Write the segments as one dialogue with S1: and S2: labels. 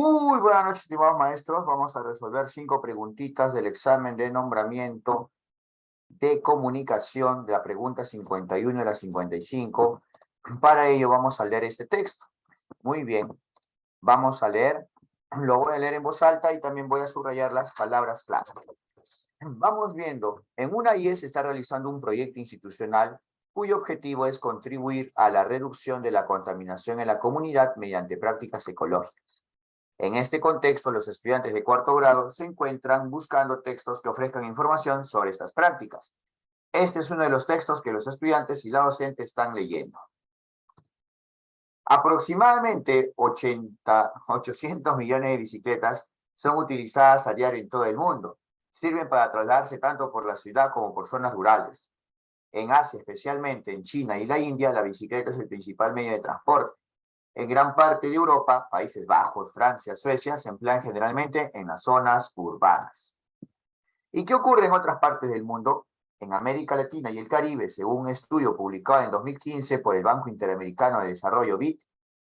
S1: Muy buenas noches, estimados maestros. Vamos a resolver 5 preguntitas del examen de nombramiento de comunicación de la pregunta 51 y la 55. Para ello vamos a leer este texto. Muy bien. Vamos a leer. Lo voy a leer en voz alta y también voy a subrayar las palabras clave. Vamos viendo. En una IES se está realizando un proyecto institucional cuyo objetivo es contribuir a la reducción de la contaminación en la comunidad mediante prácticas ecológicas. En este contexto, los estudiantes de cuarto grado se encuentran buscando textos que ofrezcan información sobre estas prácticas. Este es uno de los textos que los estudiantes y la docente están leyendo. Aproximadamente 800 millones de bicicletas son utilizadas a diario en todo el mundo. Sirven para trasladarse tanto por la ciudad como por zonas rurales. En Asia, especialmente en China y la India, la bicicleta es el principal medio de transporte. En gran parte de Europa, Países Bajos, Francia, Suecia, se emplean generalmente en las zonas urbanas. ¿Y qué ocurre en otras partes del mundo? En América Latina y el Caribe, según un estudio publicado en 2015 por el Banco Interamericano de Desarrollo BID,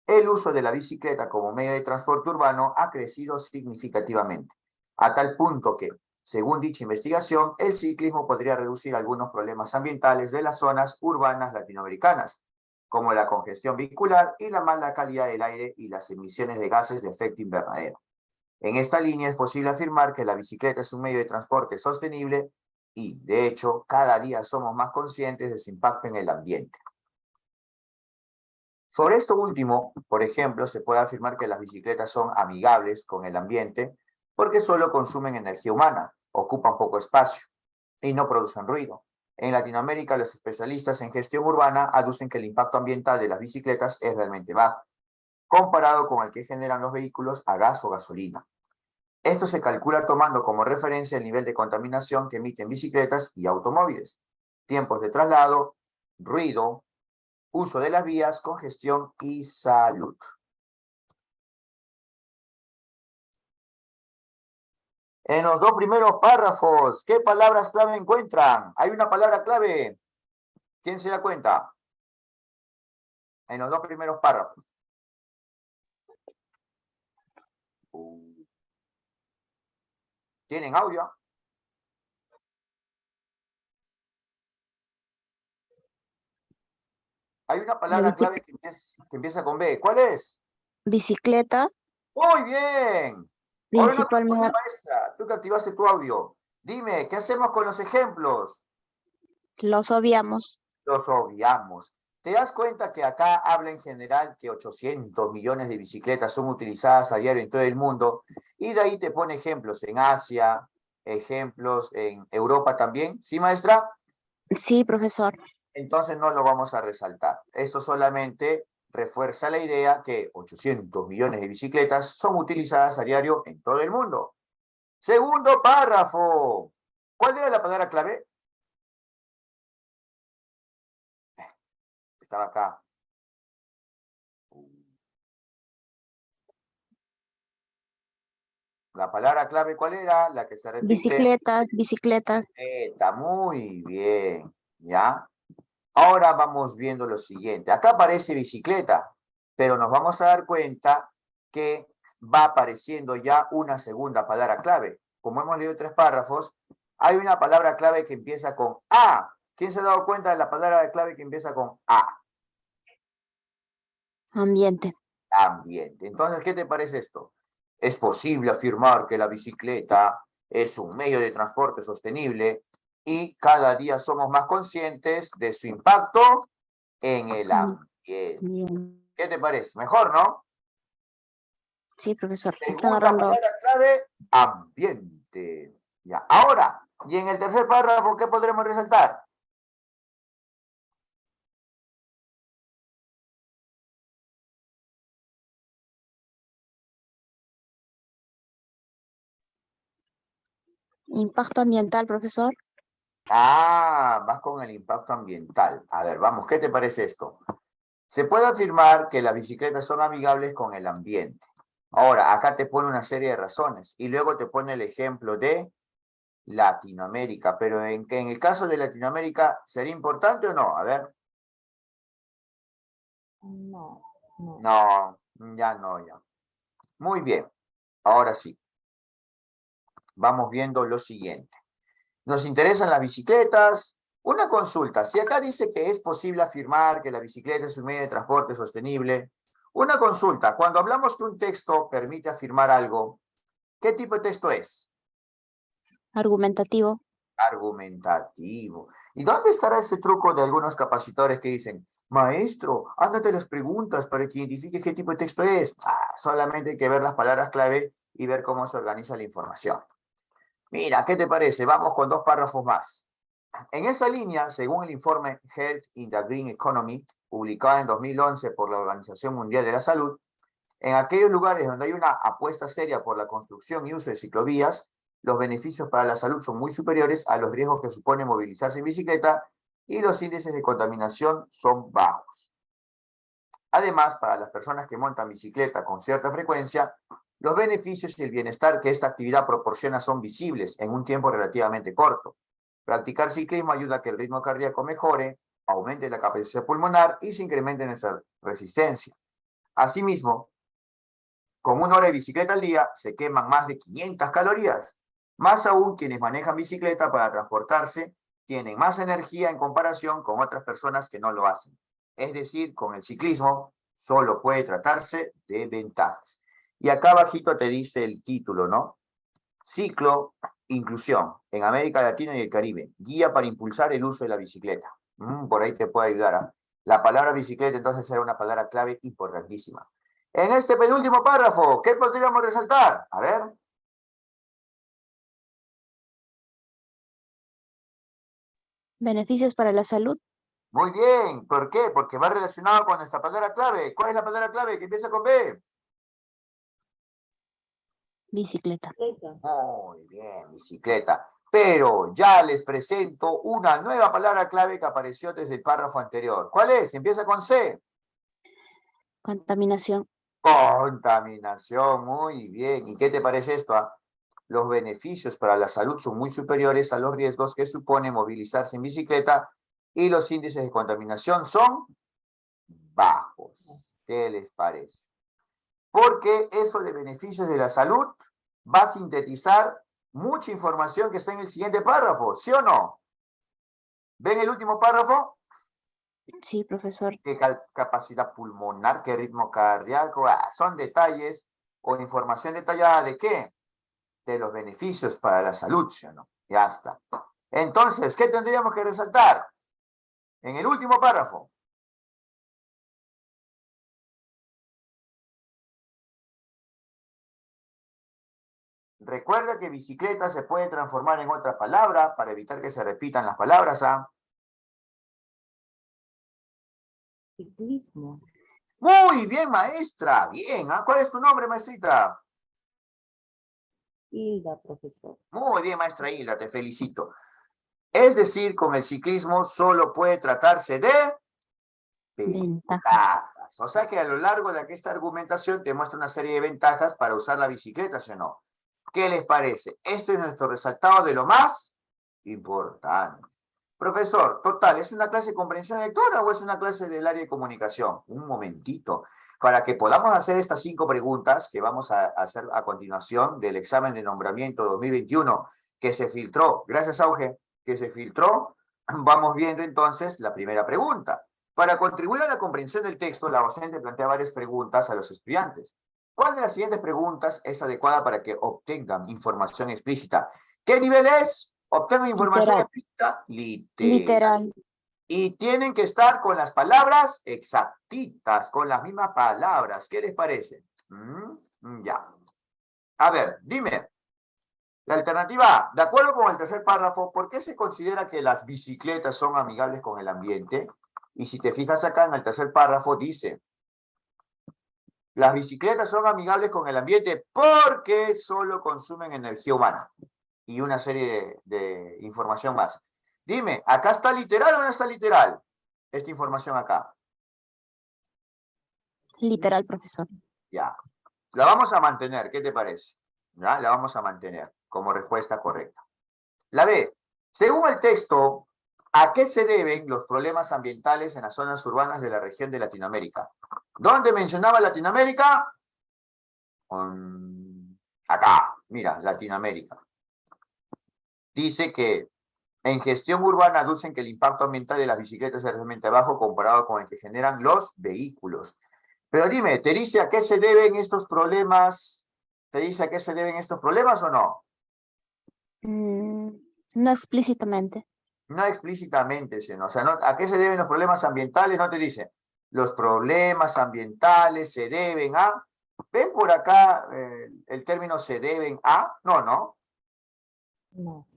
S1: el uso de la bicicleta como medio de transporte urbano ha crecido significativamente, a tal punto que, según dicha investigación, el ciclismo podría reducir algunos problemas ambientales de las zonas urbanas latinoamericanas, como la congestión vehicular y la mala calidad del aire y las emisiones de gases de efecto invernadero. En esta línea es posible afirmar que la bicicleta es un medio de transporte sostenible y, de hecho, cada día somos más conscientes de su impacto en el ambiente. Sobre esto último, por ejemplo, se puede afirmar que las bicicletas son amigables con el ambiente porque solo consumen energía humana, ocupan poco espacio y no producen ruido. En Latinoamérica, los especialistas en gestión urbana aducen que el impacto ambiental de las bicicletas es realmente bajo, comparado con el que generan los vehículos a gas o gasolina. Esto se calcula tomando como referencia el nivel de contaminación que emiten bicicletas y automóviles, tiempos de traslado, ruido, uso de las vías, congestión y salud. En los 2 primeros párrafos, ¿qué palabras clave encuentran? Hay una palabra clave. ¿Quién se da cuenta? En los 2 primeros párrafos. ¿Tienen audio? Hay una palabra clave que empieza con B. ¿Cuál es?
S2: Bicicleta,
S1: ¡Muy bien! Ahora una pregunta,
S2: principalmente
S1: maestra. Tú que activaste tu audio. Dime, ¿qué hacemos con los ejemplos?
S2: los obviamos.
S1: Los obviamos. ¿Te das cuenta que acá habla en general que 800 millones de bicicletas son utilizadas a diario en todo el mundo? Y de ahí te pone ejemplos en Asia, ejemplos en Europa también. ¿Sí, maestra?
S2: Sí, profesor.
S1: Entonces no lo vamos a resaltar. Esto solamente refuerza la idea que 800 millones de bicicletas son utilizadas a diario en todo el mundo. Segundo párrafo. ¿Cuál era la palabra clave? Estaba acá. La palabra clave, ¿cuál era? La que se repite.
S2: Bicicletas, bicicletas.
S1: Está muy bien, ¿ya? Ahora vamos viendo lo siguiente. Acá aparece bicicleta, pero nos vamos a dar cuenta que va apareciendo ya una segunda palabra clave. Como hemos leído 3 párrafos, hay una palabra clave que empieza con A. ¿Quién se ha dado cuenta de la palabra clave que empieza con A?
S2: Ambiente.
S1: Ambiente. Entonces, ¿qué te parece esto? Es posible afirmar que la bicicleta es un medio de transporte sostenible y cada día somos más conscientes de su impacto en el ambiente.
S2: Bien.
S1: ¿Qué te parece? Mejor, ¿no?
S2: Sí, profesor. Está
S1: Segunda
S2: narrando.
S1: palabra clave, ambiente. Ya. Ahora, y en el tercer párrafo, ¿qué podremos resaltar?
S2: Impacto ambiental, profesor.
S1: Ah, vas con el impacto ambiental. A ver, vamos, ¿qué te parece esto? Se puede afirmar que las bicicletas son amigables con el ambiente. Ahora, acá te pone una serie de razones y luego te pone el ejemplo de Latinoamérica. Pero en el caso de Latinoamérica, ¿sería importante o no? A ver.
S2: No, no.
S1: No, ya no, ya. Muy bien. Ahora sí. Vamos viendo lo siguiente. Nos interesan las bicicletas. Una consulta. Si acá dice que es posible afirmar que la bicicleta es un medio de transporte sostenible. Una consulta. Cuando hablamos que un texto permite afirmar algo, ¿qué tipo de texto es?
S2: Argumentativo.
S1: Argumentativo. ¿Y dónde estará ese truco de algunos capacitores que dicen, maestro, ándate las preguntas para que identifiques qué tipo de texto es? Solamente hay que ver las palabras clave y ver cómo se organiza la información. Mira, ¿qué te parece? Vamos con 2 párrafos más. En esa línea, según el informe Health in the Green Economy, publicado en 2011 por la Organización Mundial de la Salud, en aquellos lugares donde hay una apuesta seria por la construcción y uso de ciclovías, los beneficios para la salud son muy superiores a los riesgos que supone movilizarse en bicicleta y los índices de contaminación son bajos. Además, para las personas que montan bicicleta con cierta frecuencia, los beneficios y el bienestar que esta actividad proporciona son visibles en un tiempo relativamente corto. Practicar ciclismo ayuda a que el ritmo cardíaco mejore, aumente la capacidad pulmonar y se incremente nuestra resistencia. Asimismo, con 1 hora de bicicleta al día se queman más de 500 calorías. Más aún, quienes manejan bicicleta para transportarse tienen más energía en comparación con otras personas que no lo hacen. Es decir, con el ciclismo solo puede tratarse de ventajas. Y acá abajito te dice el título, ¿no? Ciclo, inclusión en América Latina y el Caribe. Guía para impulsar el uso de la bicicleta. Por ahí te puede ayudar. ¿Ah? La palabra bicicleta entonces será una palabra clave importantísima. En este penúltimo párrafo, ¿qué podríamos resaltar? A ver.
S2: Beneficios para la salud.
S1: Muy bien. ¿Por qué? Porque va relacionado con nuestra palabra clave. ¿Cuál es la palabra clave que empieza con B?
S2: Bicicleta.
S1: Muy bien, bicicleta. Pero ya les presento una nueva palabra clave que apareció desde el párrafo anterior. ¿Cuál es? Empieza con C.
S2: Contaminación.
S1: Contaminación, muy bien. ¿Y qué te parece esto? Los beneficios para la salud son muy superiores a los riesgos que supone movilizarse en bicicleta y los índices de contaminación son bajos. ¿Qué les parece? Porque eso de beneficios de la salud va a sintetizar mucha información que está en el siguiente párrafo, ¿sí o no? ¿Ven el último párrafo?
S2: Sí, profesor.
S1: ¿Qué capacidad pulmonar, qué ritmo cardíaco? Son detalles o información detallada de qué? De los beneficios para la salud, ¿sí o no? Ya está. Entonces, ¿qué tendríamos que resaltar? En el último párrafo. Recuerda que bicicleta se puede transformar en otra palabra para evitar que se repitan las palabras.
S3: Ciclismo.
S1: Muy bien, maestra. Bien. ¿Cuál es tu nombre, maestrita?
S3: Hilda, profesor.
S1: Muy bien, maestra Hilda, te felicito. Es decir, con el ciclismo solo puede tratarse de
S2: Ventajas.
S1: ventajas. O sea que a lo largo de esta argumentación te muestra una serie de ventajas para usar la bicicleta, ¿sí o no? ¿Qué les parece? Este es nuestro resaltado de lo más importante. Profesor, total, ¿es una clase de comprensión lectora o es una clase del área de comunicación? Un momentito. Para que podamos hacer estas 5 preguntas que vamos a hacer a continuación del examen de nombramiento 2021 que se filtró, gracias Auge, que se filtró, vamos viendo entonces la primera pregunta. Para contribuir a la comprensión del texto, la docente plantea varias preguntas a los estudiantes. ¿Cuál de las siguientes preguntas es adecuada para que obtengan información explícita? ¿Qué nivel es? Obtengan información
S2: Literal.
S1: explícita.
S2: Literal.
S1: Y tienen que estar con las palabras exactitas, con las mismas palabras. ¿Qué les parece? Ya. A ver, dime. La alternativa A, de acuerdo con el tercer párrafo, ¿por qué se considera que las bicicletas son amigables con el ambiente? Y si te fijas acá en el tercer párrafo, dice, las bicicletas son amigables con el ambiente porque solo consumen energía humana. Y una serie de información más. Dime, ¿acá está literal o no está literal? Esta información acá.
S2: Literal, profesor.
S1: Ya. La vamos a mantener, ¿qué te parece? ¿Ya? La vamos a mantener como respuesta correcta. La B. Según el texto, ¿a qué se deben los problemas ambientales en las zonas urbanas de la región de Latinoamérica? ¿Dónde mencionaba Latinoamérica? Acá, mira, Latinoamérica. Dice que en gestión urbana aducen que el impacto ambiental de las bicicletas es realmente bajo comparado con el que generan los vehículos. Pero dime, ¿te dice a qué se deben estos problemas? ¿Te dice a qué se deben estos problemas o no?
S2: No explícitamente.
S1: No explícitamente, o sea, no, ¿a qué se deben los problemas ambientales? No te dice. Los problemas ambientales se deben a... ¿Ven por acá el término se deben a? No, no.
S3: No.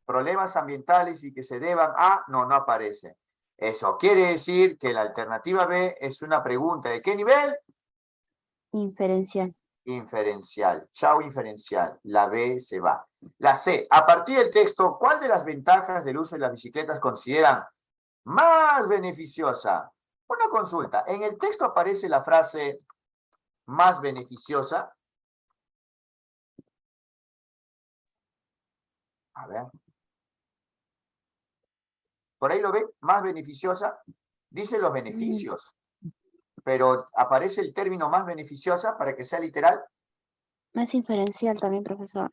S1: Problemas ambientales y que se deban a... No, no aparece. Eso quiere decir que la alternativa B es una pregunta ¿de qué nivel?
S2: Inferencial.
S1: Inferencial. Chao, inferencial. La B se va. La C. A partir del texto, ¿cuál de las ventajas del uso de las bicicletas consideran más beneficiosa? Una consulta. En el texto aparece la frase más beneficiosa. A ver. ¿Por ahí lo ve? Más beneficiosa. Dice los beneficios. Pero aparece el término más beneficiosa para que sea literal.
S2: Es inferencial también, profesor.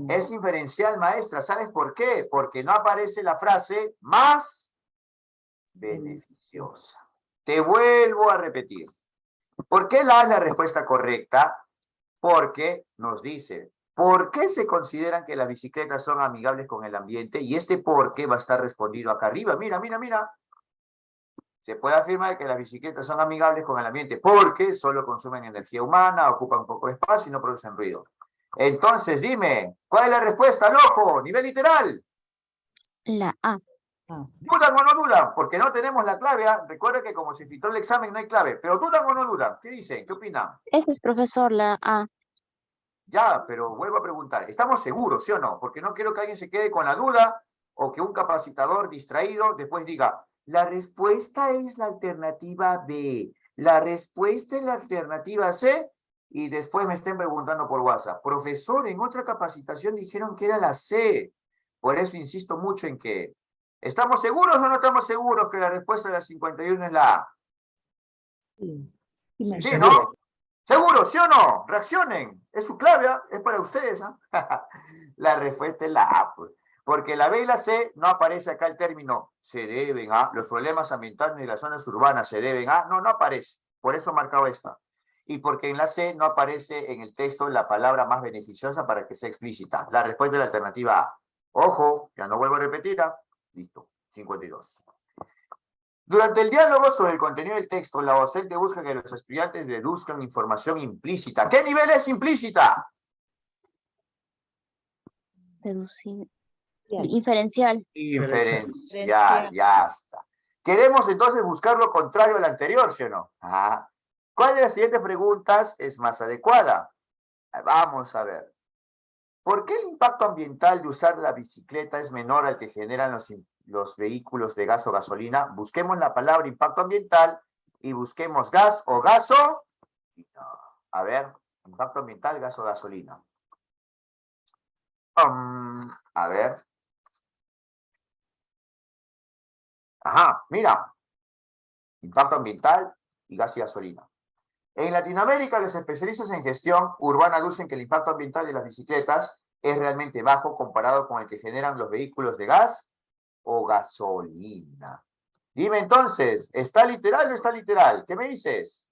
S1: Es inferencial, maestra. ¿Sabes por qué? Porque no aparece la frase más beneficiosa. Te vuelvo a repetir. ¿Por qué la A es la respuesta correcta? Porque nos dice, ¿por qué se consideran que las bicicletas son amigables con el ambiente? Y este por qué va a estar respondido acá arriba. Mira, mira, mira. Se puede afirmar que las bicicletas son amigables con el ambiente porque solo consumen energía humana, ocupan poco espacio y no producen ruido. Entonces, dime, ¿cuál es la respuesta al ojo? Nivel literal.
S2: La A.
S1: ¿Dudan o no dudan? Porque no tenemos la clave. Recuerda que como se filtró el examen no hay clave. Pero ¿dudan o no dudan? ¿Qué dicen? ¿Qué opinan?
S2: Ese es, profesor, la A.
S1: Ya, pero vuelvo a preguntar. ¿Estamos seguros, sí o no? Porque no quiero que alguien se quede con la duda o que un capacitador distraído después diga, la respuesta es la alternativa B, la respuesta es la alternativa C, y después me estén preguntando por WhatsApp. Profesor, en otra capacitación dijeron que era la C. Por eso insisto mucho en que, ¿estamos seguros o no estamos seguros que la respuesta de la 51 es la A? Sí, ¿no? ¿Seguro, sí o no? Reaccionen. Es su clave, ¿eh? Es para ustedes. ¿Eh? La respuesta es la A, pues. Porque la B y la C no aparece acá el término se deben a, los problemas ambientales de las zonas urbanas se deben a, no, no aparece. Por eso marcado esta. Y porque en la C no aparece en el texto la palabra más beneficiosa para que sea explícita. La respuesta es la alternativa A. Ojo, ya no vuelvo a repetir. Listo, 52. Durante el diálogo sobre el contenido del texto, la docente busca que los estudiantes deduzcan información implícita. ¿Qué nivel es implícita?
S2: Deducir. Inferencial.
S1: Inferencial, ya está. Queremos entonces buscar lo contrario al anterior, ¿sí o no? Ajá. ¿Cuál de las siguientes preguntas es más adecuada? Vamos a ver. ¿Por qué el impacto ambiental de usar la bicicleta es menor al que generan los vehículos de gas o gasolina? Busquemos la palabra impacto ambiental y busquemos gas o gaso. A ver, impacto ambiental, gas o gasolina. A ver. Ajá, mira. Impacto ambiental y gas y gasolina. En Latinoamérica, los especialistas en gestión urbana aducen que el impacto ambiental de las bicicletas es realmente bajo comparado con el que generan los vehículos de gas o gasolina. Dime entonces, ¿está literal o no está literal? ¿Qué me dices?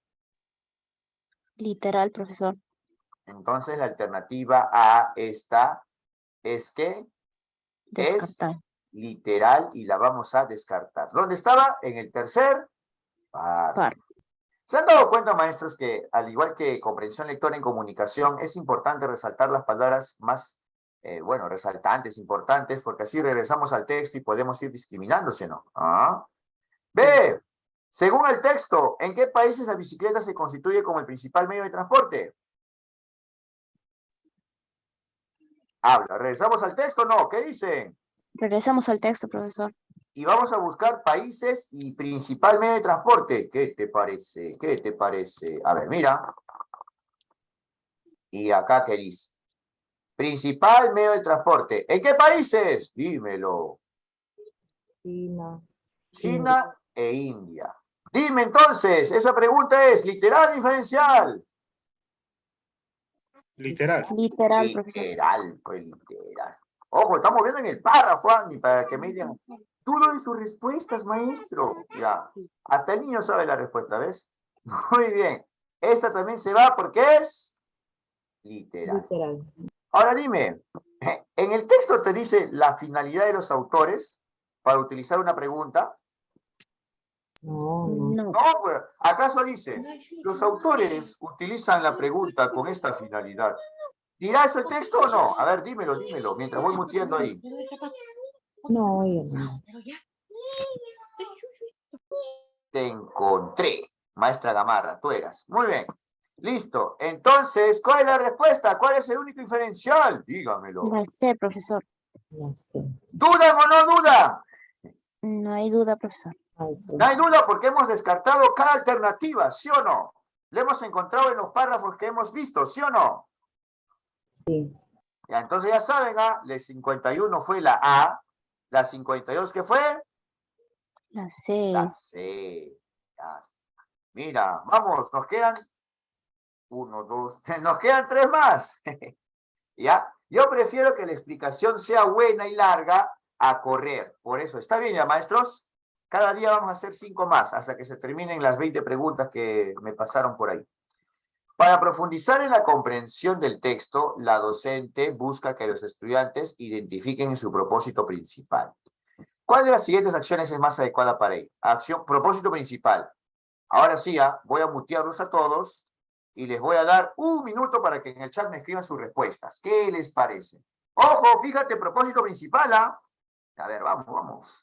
S2: Literal, profesor.
S1: Entonces la alternativa a esta es que
S2: Descartar.
S1: es literal y la vamos a descartar. ¿Dónde estaba? En el tercer par.
S2: Par.
S1: ¿Se han dado cuenta, maestros, que al igual que comprensión lectora en comunicación, es importante resaltar las palabras más, bueno, resaltantes, importantes, porque así regresamos al texto y podemos ir discriminándose, ¿no? ¿Ah? B. Según el texto, ¿en qué países la bicicleta se constituye como el principal medio de transporte? Habla. ¿Regresamos al texto? No. ¿Qué dicen?
S2: Regresamos al texto, profesor.
S1: Y vamos a buscar países y principal medio de transporte. ¿Qué te parece? ¿Qué te parece? A ver, mira. Y acá, ¿qué dice? Principal medio de transporte. ¿En qué países? Dímelo. China e India. Dime entonces, esa pregunta es, ¿literal o inferencial?
S4: Literal.
S2: Literal, profesor.
S1: Literal, pues literal. Ojo, estamos viendo en el párrafo, Andy, para que me digan. Todo en sus respuestas, maestro. Ya. Hasta el niño sabe la respuesta, ¿ves? Muy bien. Esta también se va porque es literal.
S3: Literal.
S1: Ahora dime, en el texto te dice la finalidad de los autores para utilizar una pregunta.
S3: No, no.
S2: No.
S1: No, pues, ¿acaso dice, los autores utilizan la pregunta con esta finalidad? ¿Dirá eso el texto o no? A ver, dímelo, mientras voy muteando ahí.
S3: No, oye, no.
S1: Te encontré, maestra Gamarra, tú eras. Muy bien. Listo. Entonces, ¿cuál es la respuesta? ¿Cuál es el único diferencial? Dígamelo.
S2: La sé, profesor.
S3: No sé.
S1: ¿Dudan o no dudan?
S2: No hay duda, profesor.
S3: Ay, pues,
S1: No hay duda porque hemos descartado cada alternativa, ¿sí o no? Le hemos encontrado en los párrafos que hemos visto, ¿sí o no?
S3: sí.
S1: Ya, entonces ya saben, la 51 fue la A, la 52 ¿qué fue?
S2: La sé.
S1: La C. Ya. Mira, vamos, nos quedan 1, 2, nos quedan 3 más. ¿Ya? Yo prefiero que la explicación sea buena y larga a correr. Por eso, ¿está bien ya, maestros? Cada día vamos a hacer 5 más, hasta que se terminen las 20 preguntas que me pasaron por ahí. Para profundizar en la comprensión del texto, la docente busca que los estudiantes identifiquen su propósito principal. ¿Cuál de las siguientes acciones es más adecuada para ello? Propósito principal. Ahora sí, voy a mutearlos a todos y les voy a dar 1 minuto para que en el chat me escriban sus respuestas. ¿Qué les parece? Ojo, fíjate, propósito principal, A ver, vamos.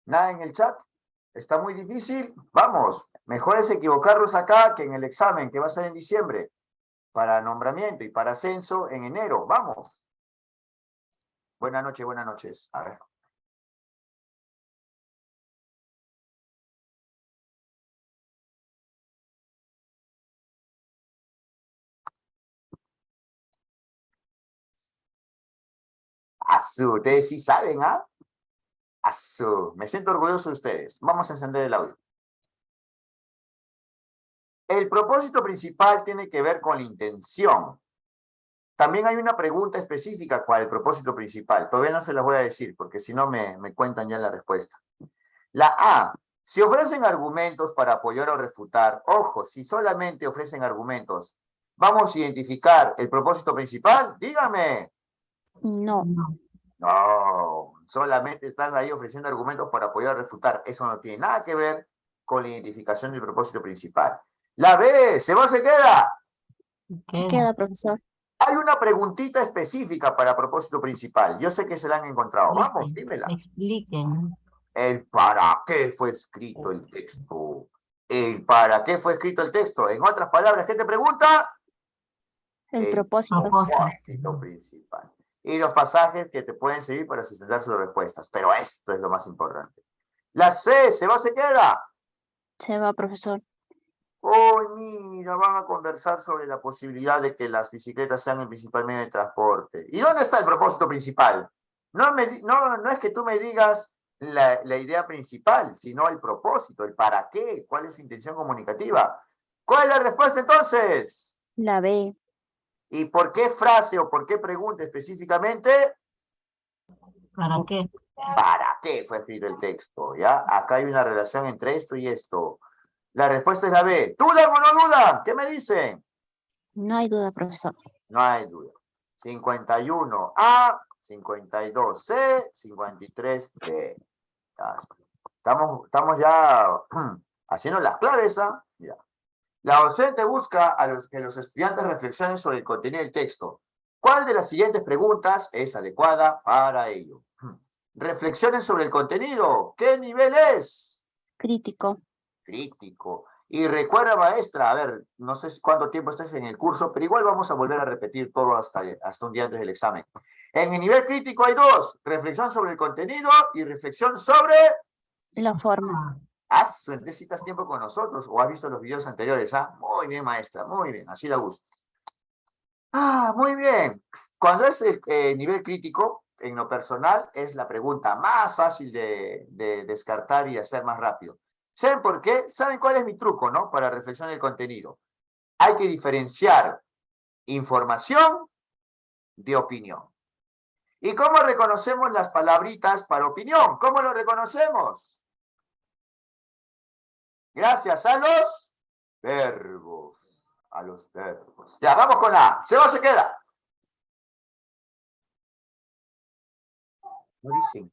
S1: Nada en el chat. Está muy difícil. Vamos, mejor es equivocarlos acá que en el examen que va a ser en diciembre. Para nombramiento y para ascenso en enero. Vamos. Buenas noches. A ver. Ustedes sí saben, me siento orgulloso de ustedes. Vamos a encender el audio. El propósito principal tiene que ver con la intención. También hay una pregunta específica cuál es el propósito principal. Todavía no se las voy a decir porque si no me cuentan ya la respuesta. La A. Si ofrecen argumentos para apoyar o refutar, ojo, si solamente ofrecen argumentos, ¿vamos a identificar el propósito principal? Dígame.
S2: No.
S1: No, solamente están ahí ofreciendo argumentos para apoyar o refutar. Eso no tiene nada que ver con la identificación del propósito principal. La B, ¿se va o se queda?
S2: Se queda, profesor.
S1: Hay una preguntita específica para propósito principal. Yo sé que se la han encontrado. Vamos, dímela.
S3: Expliquen.
S1: El para qué fue escrito el texto. El para qué fue escrito el texto. En otras palabras, ¿qué te pregunta?
S2: El propósito.
S1: Propósito principal. Y los pasajes que te pueden servir para sustentar sus respuestas. Pero esto es lo más importante. La C, ¿se va o se queda?
S2: Se va, profesor.
S1: Oh, mira, van a conversar sobre la posibilidad de que las bicicletas sean el principal medio de transporte. ¿Y dónde está el propósito principal? No es que tú me digas la idea principal, sino el propósito, el para qué, cuál es su intención comunicativa. ¿Cuál es la respuesta entonces?
S2: La B.
S1: ¿Y por qué frase o por qué pregunta específicamente?
S3: ¿Para qué?
S1: ¿Para qué fue escrito el texto? ¿Ya? Acá hay una relación entre esto y esto. La respuesta es la B. ¿Dudan o no dudan? ¿Qué me dicen?
S2: No hay duda, profesor.
S1: No hay duda. 51 A, 52C, 53B. Estamos ya haciendo las claves, ¿ah? Ya. La docente busca que los estudiantes reflexionen sobre el contenido del texto. ¿Cuál de las siguientes preguntas es adecuada para ello? Reflexionen sobre el contenido. ¿Qué nivel es?
S2: Crítico.
S1: Crítico. Y recuerda, maestra, a ver, no sé cuánto tiempo estás en el curso, pero igual vamos a volver a repetir todo hasta un día antes del examen. En el nivel crítico hay dos: reflexión sobre el contenido y reflexión sobre
S2: La forma.
S1: necesitas tiempo con nosotros o has visto los videos anteriores, ¿ah? Muy bien, maestra, muy bien, así la gusta. Muy bien. Cuando es el nivel crítico, en lo personal, es la pregunta más fácil de descartar y hacer más rápido. ¿Saben por qué? ¿Saben cuál es mi truco, no? Para reflexionar el contenido. Hay que diferenciar información de opinión. ¿Y cómo reconocemos las palabritas para opinión? ¿Cómo lo reconocemos? Gracias a los verbos. A los verbos. Ya, vamos con la A. ¿Se va o se queda? No dicen.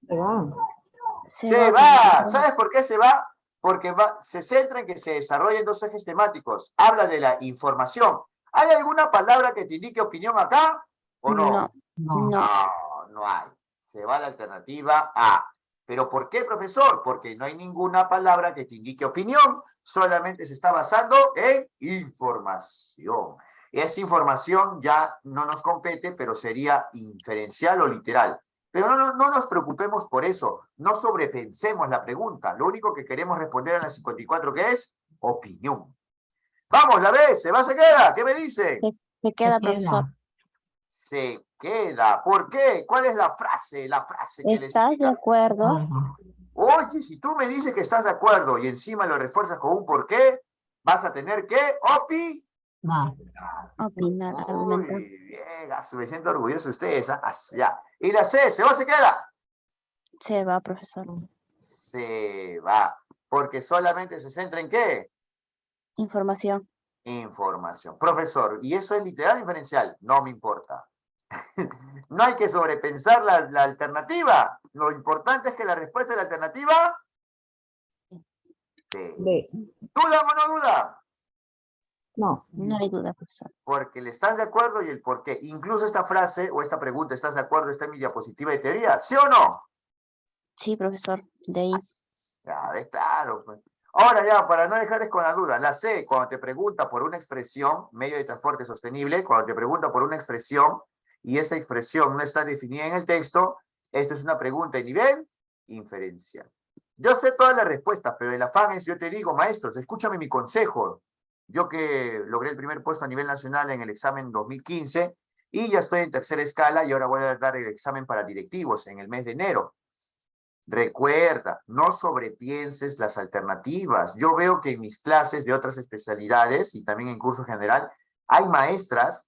S1: Se va. ¿Sabes por qué se va? Porque se centra en que se desarrollen dos ejes temáticos. Habla de la información. ¿Hay alguna palabra que te indique opinión acá o no? No hay. Se va a la alternativa A. ¿Pero por qué, profesor? Porque no hay ninguna palabra que te indique opinión. Solamente se está basando en información. Esa información ya no nos compete, pero sería inferencial o literal. Pero no nos preocupemos por eso. No sobrepensemos la pregunta. Lo único que queremos responder en la 54, que es opinión. Vamos, la B. ¿Se va, se queda? ¿Qué me dice?
S2: Se queda, profesor.
S1: Se queda. ¿Por qué? ¿Cuál es la frase? La frase que les
S2: ¿Estás de acuerdo?
S1: Oye, si tú me dices que estás de acuerdo y encima lo refuerzas con un por qué, vas a tener que
S2: opinar.
S1: Muy bien, me siento orgulloso de ustedes. Ya. ¿Y la C? ¿Se va o se queda?
S2: Se va, profesor.
S1: Se va. Porque solamente se centra en ¿qué?
S2: Información.
S1: Información. Profesor, ¿y eso es literal o inferencial? No me importa. No hay que sobrepensar la alternativa. Lo importante es que la respuesta de la alternativa B. ¿Duda o no duda?
S2: No hay duda, profesor.
S1: Porque le estás de acuerdo y el por qué. Incluso esta frase o esta pregunta, ¿estás de acuerdo? Está en mi diapositiva de teoría. ¿Sí o no?
S2: Sí, profesor. De ahí.
S1: Ya, claro. Pues. Ahora ya, para no dejarles con la duda, la C, cuando te pregunta por una expresión, medio de transporte sostenible, cuando te pregunta por una expresión y esa expresión no está definida en el texto, esto es una pregunta de nivel inferencial. Yo sé todas las respuestas, pero el afán es, yo te digo, maestros, escúchame mi consejo. Yo que logré el primer puesto a nivel nacional en el examen 2015 y ya estoy en tercera escala y ahora voy a dar el examen para directivos en el mes de enero. Recuerda, no sobrepienses las alternativas. Yo veo que en mis clases de otras especialidades y también en curso general, hay maestras,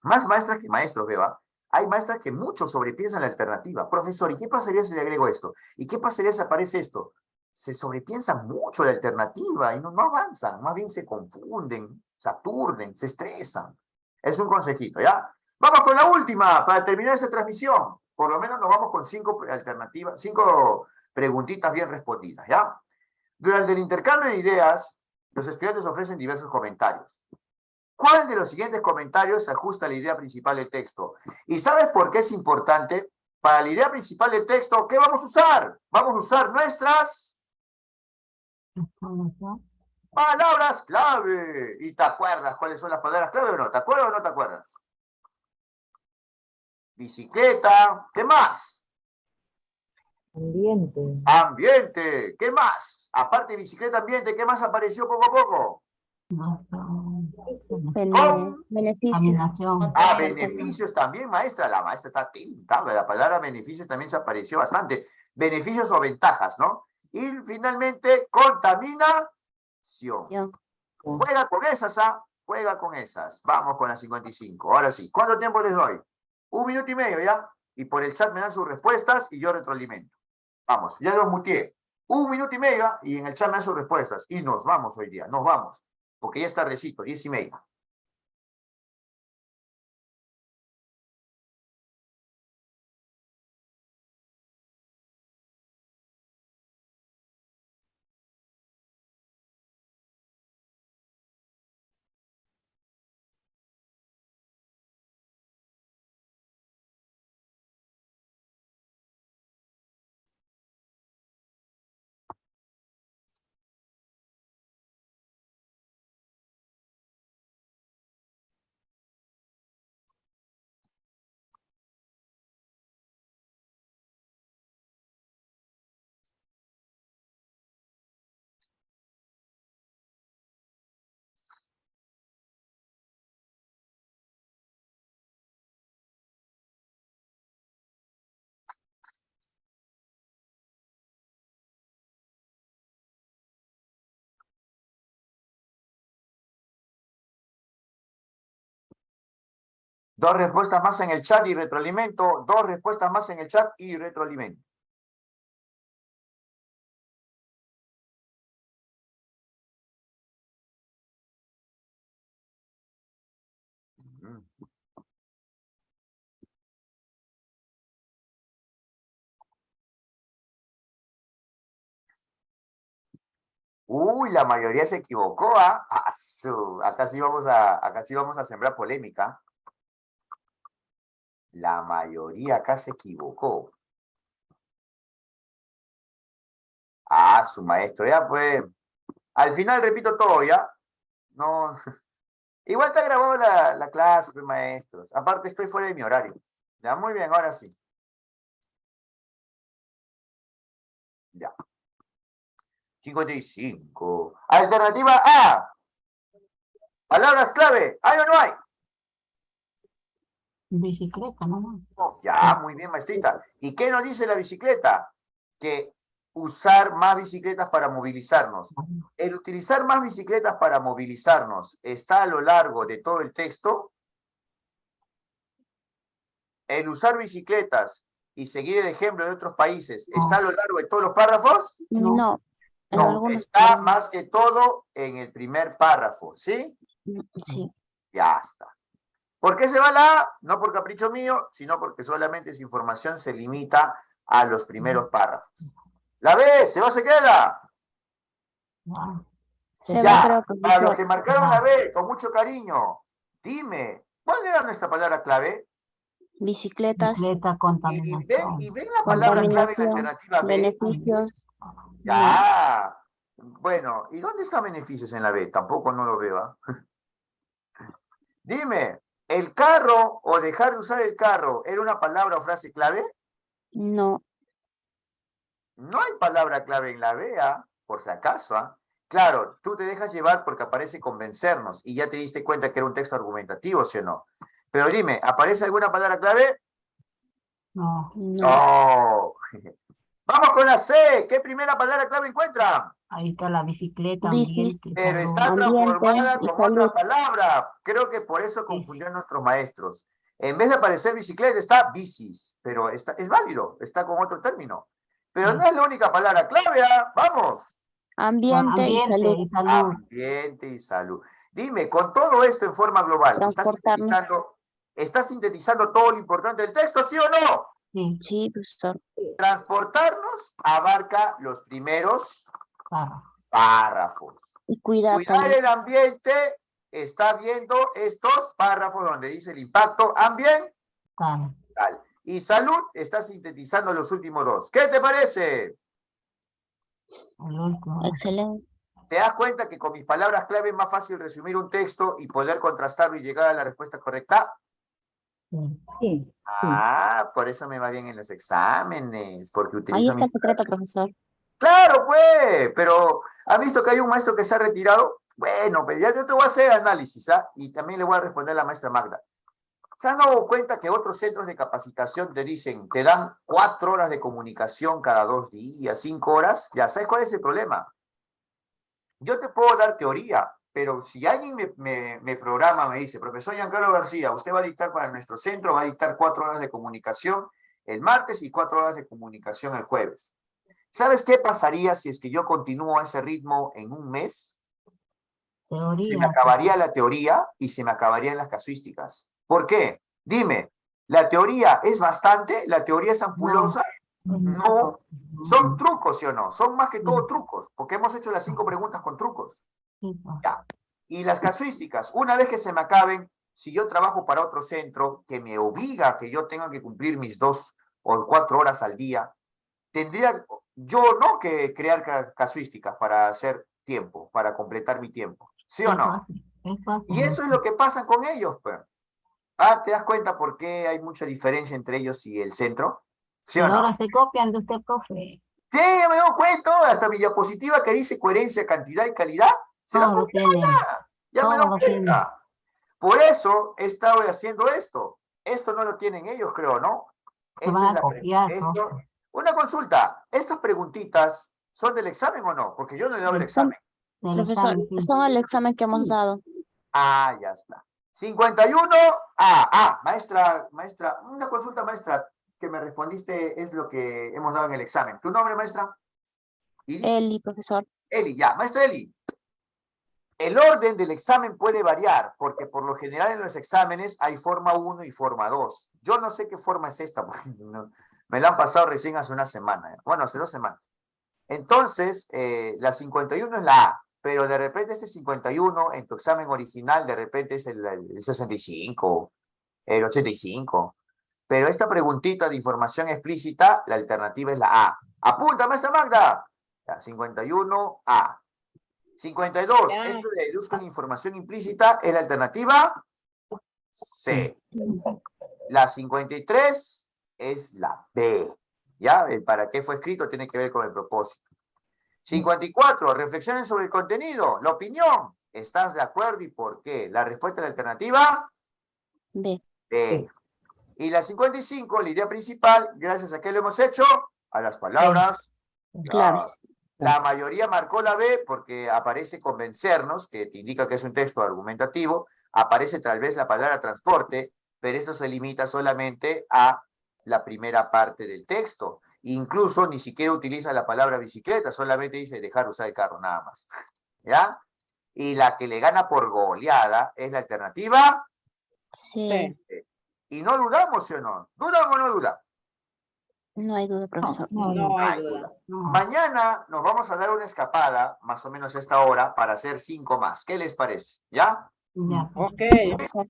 S1: más maestras que maestros, veo, hay maestras que mucho sobrepiensan la alternativa. Profesor, ¿y qué pasaría si le agrego esto? ¿Y qué pasaría si aparece esto? Se sobrepiensan mucho la alternativa y no avanzan, más bien se confunden, se aturden, se estresan. Es un consejito, ¿ya? Vamos con la última para terminar esta transmisión. Por lo menos nos vamos con 5 alternativas, 5 preguntitas bien respondidas, ¿ya? Durante el intercambio de ideas, los estudiantes ofrecen diversos comentarios. ¿Cuál de los siguientes comentarios se ajusta a la idea principal del texto? ¿Y sabes por qué es importante? Para la idea principal del texto, ¿qué vamos a usar? Vamos a usar nuestras palabras clave. ¿Y te acuerdas cuáles son las palabras clave o no? ¿Te acuerdas o no te acuerdas? Bicicleta. ¿Qué más?
S3: Ambiente.
S1: Ambiente. ¿Qué más? Aparte de bicicleta, ambiente, ¿qué más apareció poco a poco?
S2: Beneficios.
S1: Beneficios también, maestra. La maestra está atenta. La palabra beneficios también se apareció bastante. Beneficios o ventajas, ¿no? Y finalmente, contaminación. Juega con esas, ¿ah? Juega con esas. Vamos con las 55. Ahora sí. ¿Cuánto tiempo les doy? 1 minuto y medio, ¿ya? Y por el chat me dan sus respuestas y yo retroalimento. Vamos, ya los muteé. 1 minuto y medio y en el chat me dan sus respuestas. Y nos vamos hoy día, nos vamos. Porque ya es tardecito, 10:30. 2 respuestas más en el chat y retroalimento. 2 respuestas más en el chat y retroalimento. Uy, la mayoría se equivocó, ¿ah? Acá sí vamos a sembrar polémica. La mayoría acá se equivocó. Su maestro, ya pues. Al final repito todo, ¿ya? No. Igual está grabado la clase, pues, maestros. Aparte estoy fuera de mi horario. Ya, muy bien, ahora sí. Ya. 55. Alternativa A. Palabras clave. ¿Hay o no hay?
S3: Bicicleta, ¿no?
S1: Ya, muy bien, maestrita. ¿Y qué nos dice la bicicleta? Que usar más bicicletas para movilizarnos. El utilizar más bicicletas para movilizarnos está a lo largo de todo el texto. El usar bicicletas y seguir el ejemplo de otros países está a lo largo de todos los párrafos.
S2: No. En
S1: No,
S2: algunos
S1: está
S2: párrafos.
S1: más que todo en el primer párrafo, ¿sí?
S2: Sí.
S1: Ya está. ¿Por qué se va la A? No por capricho mío, sino porque solamente esa información se limita a los primeros párrafos. La B, ¿se va o se queda?
S2: Se
S1: Ya,
S2: va, creo,
S1: para los
S2: profesor.
S1: que marcaron la B, con mucho cariño, dime, ¿cuál era nuestra palabra clave?
S2: Bicicletas,
S3: Bicicleta,
S1: Y
S3: contaminación.
S1: ven la palabra clave en la
S2: contaminación,
S1: alternativa B.
S2: beneficios. No.
S1: Ya. Bueno, ¿y dónde están beneficios en la B? Tampoco no lo veo. ¿Ah? Dime, ¿el carro o dejar de usar el carro era una palabra o frase clave?
S2: No.
S1: No hay palabra clave en la B, ¿ah? Por si acaso. ¿Ah? Claro, tú te dejas llevar porque aparece convencernos y ya te diste cuenta que era un texto argumentativo, ¿sí o no? Pero dime, ¿aparece alguna palabra clave?
S3: No,
S1: No. Vamos con la C. ¿Qué primera palabra clave encuentran?
S3: ahí está la bicicleta,
S2: Bicis,
S3: ambiente,
S1: Pero
S3: salud.
S1: está transformada
S2: ambiente y
S1: con
S2: salud.
S1: otra palabra. Creo que por eso
S3: Sí.
S1: confundió a nuestros maestros. En vez de aparecer bicicleta, está bicis. Pero es válido, está con otro término. Pero no es la única palabra clave, ¿ah? Vamos.
S2: Ambiente y
S3: Ambiente
S2: salud.
S3: y salud.
S1: Ambiente y salud. Dime, con todo esto en forma global,
S2: Transportarnos.
S1: ¿estás sintetizando todo lo importante del texto, sí o no?
S3: Sí,
S2: Sí, profesor.
S1: Transportarnos abarca los primeros
S3: claro.
S1: párrafos.
S2: Y cuidar
S1: Cuidar
S2: también.
S1: el ambiente está viendo estos párrafos donde dice el impacto ambiental.
S3: Claro.
S1: Y salud está sintetizando los últimos dos. ¿Qué te parece?
S3: El último.
S2: Excelente.
S1: ¿Te das cuenta que con mis palabras clave es más fácil resumir un texto y poder contrastarlo y llegar a la respuesta correcta?
S3: Sí.
S1: Por eso me va bien en los exámenes, porque
S2: Ahí
S1: utilizo
S2: está el secreto, profesor.
S1: Claro, pues, pero ¿ha visto que hay un maestro que se ha retirado? Bueno, pues ya yo te voy a hacer análisis, ¿ah? Y también le voy a responder a la maestra Magda. ¿Se han dado cuenta que otros centros de capacitación te dicen, te dan 4 horas de comunicación cada 2 días, 5 horas? Ya, ¿sabes cuál es el problema? Yo te puedo dar teoría, pero si alguien me programa, me dice, profesor Giancarlo García, usted va a dictar para nuestro centro, va a dictar 4 horas de comunicación el martes y 4 horas de comunicación el jueves. ¿Sabes qué pasaría si es que yo continúo a ese ritmo en un mes?
S3: Teoría.
S1: Se me acabaría la teoría y se me acabarían las casuísticas. ¿Por qué? Dime, ¿la teoría es bastante? ¿La teoría es ampulosa? No. Son trucos, ¿sí o no? Son más que todo trucos, porque hemos hecho las 5 preguntas con trucos. Ya. Y las casuísticas, una vez que se me acaben, si yo trabajo para otro centro que me obliga a que yo tenga que cumplir mis 2 o 4 horas al día, tendría yo no que crear casuísticas para hacer tiempo, para completar mi tiempo. ¿Sí o no? Y eso es lo que pasa con ellos, pues. ¿Te das cuenta por qué hay mucha diferencia entre ellos y el centro? ¿Sí o no?
S3: Ahora se copian de usted, profe.
S1: Sí, ya me doy cuenta, hasta mi diapositiva que dice coherencia, cantidad y calidad, se la
S3: Todo lo
S1: copiaron
S3: tiene.
S1: ya me
S3: Todo
S1: doy
S3: lo tiene.
S1: cuenta. Por eso he estado haciendo esto. Esto no lo tienen ellos, creo, ¿no?
S3: Se van a copiar, profe.
S1: Una consulta, ¿estas preguntitas son del examen o no? Porque yo no he dado el examen.
S3: Del
S2: Profesor,
S3: examen, sí.
S2: son el examen que hemos dado.
S1: Ya está. 51 Maestra, una consulta, maestra, que me respondiste es lo que hemos dado en el examen. ¿Tu nombre, maestra? Iris.
S2: Eli, profesor.
S1: Eli, ya. Maestra Eli, el orden del examen puede variar, porque por lo general en los exámenes hay forma 1 y forma 2. Yo no sé qué forma es esta, porque me la han pasado recién hace una semana. Bueno, hace 2 semanas. Entonces, la 51 es la A, pero de repente este 51 en tu examen original de repente es el 65, el 85. Pero esta preguntita de información explícita, la alternativa es la A. Apunta, maestra Magda. La 51A. 52,
S4: Ya.
S1: esto de luz con información implícita es la alternativa C. La 53 es la B. ¿Ya? El para qué fue escrito tiene que ver con el propósito. 54, reflexionen sobre el contenido, la opinión. ¿Estás de acuerdo y por qué? La respuesta de la alternativa
S2: B.
S1: B. Y la 55, la idea principal, gracias a qué lo hemos hecho, a las palabras
S2: Claves.
S1: La mayoría marcó la B porque aparece convencernos, que te indica que es un texto argumentativo, aparece tal vez la palabra transporte, pero esto se limita solamente a la primera parte del texto. Incluso ni siquiera utiliza la palabra bicicleta, solamente dice dejar usar el carro, nada más. ¿Ya? Y la que le gana por goleada es la alternativa.
S2: Sí.
S1: Y no dudamos, ¿sí o no? ¿Dudan o no dudan?
S2: No hay duda, profesor.
S4: No hay
S1: hay
S4: duda.
S1: Mañana nos vamos a dar una escapada, más o menos a esta hora, para hacer 5 más. ¿Qué les parece? ¿Ya?
S3: Ya.
S4: Ok.
S2: Profesor.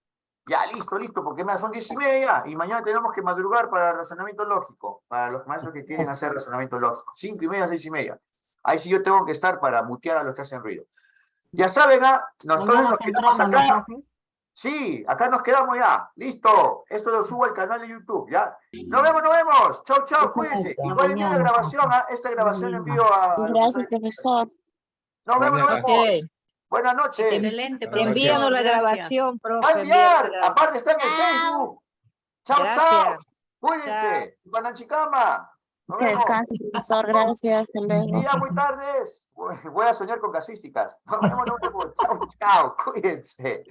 S1: Ya, listo, porque son 10:30 y mañana tenemos que madrugar para razonamiento lógico, para los maestros que quieren hacer razonamiento lógico. 5:30, 6:30. Ahí sí yo tengo que estar para mutear a los que hacen ruido. Ya saben, nosotros
S3: Mañana
S1: nos quedamos
S3: temprano,
S1: acá.
S3: ¿no, profe?
S1: Sí, acá nos quedamos ya. Listo. Esto lo subo al canal de YouTube, ¿ya? Nos vemos. Chau, cuídense.
S3: Hasta
S1: Igual envío la
S3: mañana.
S1: grabación, esta grabación la envío a los
S2: Gracias, profesor.
S1: Nos vemos.
S4: Ok.
S1: Buenas noches.
S5: Excelente, profesor.
S4: Envíanos la
S5: Gracias.
S4: grabación, profe.
S1: Va a
S4: envíanos
S1: enviar.
S4: la
S1: Aparte está en el Facebook. Chao.
S4: Gracias.
S1: Cuídense. Pananchicama. Nos
S2: Que
S1: vemos.
S2: descanse, profesor. Gracias. Hasta luego.
S1: Y ya muy tardes. Voy a soñar con casuísticas. Nos vemos. Chao. Cuídense.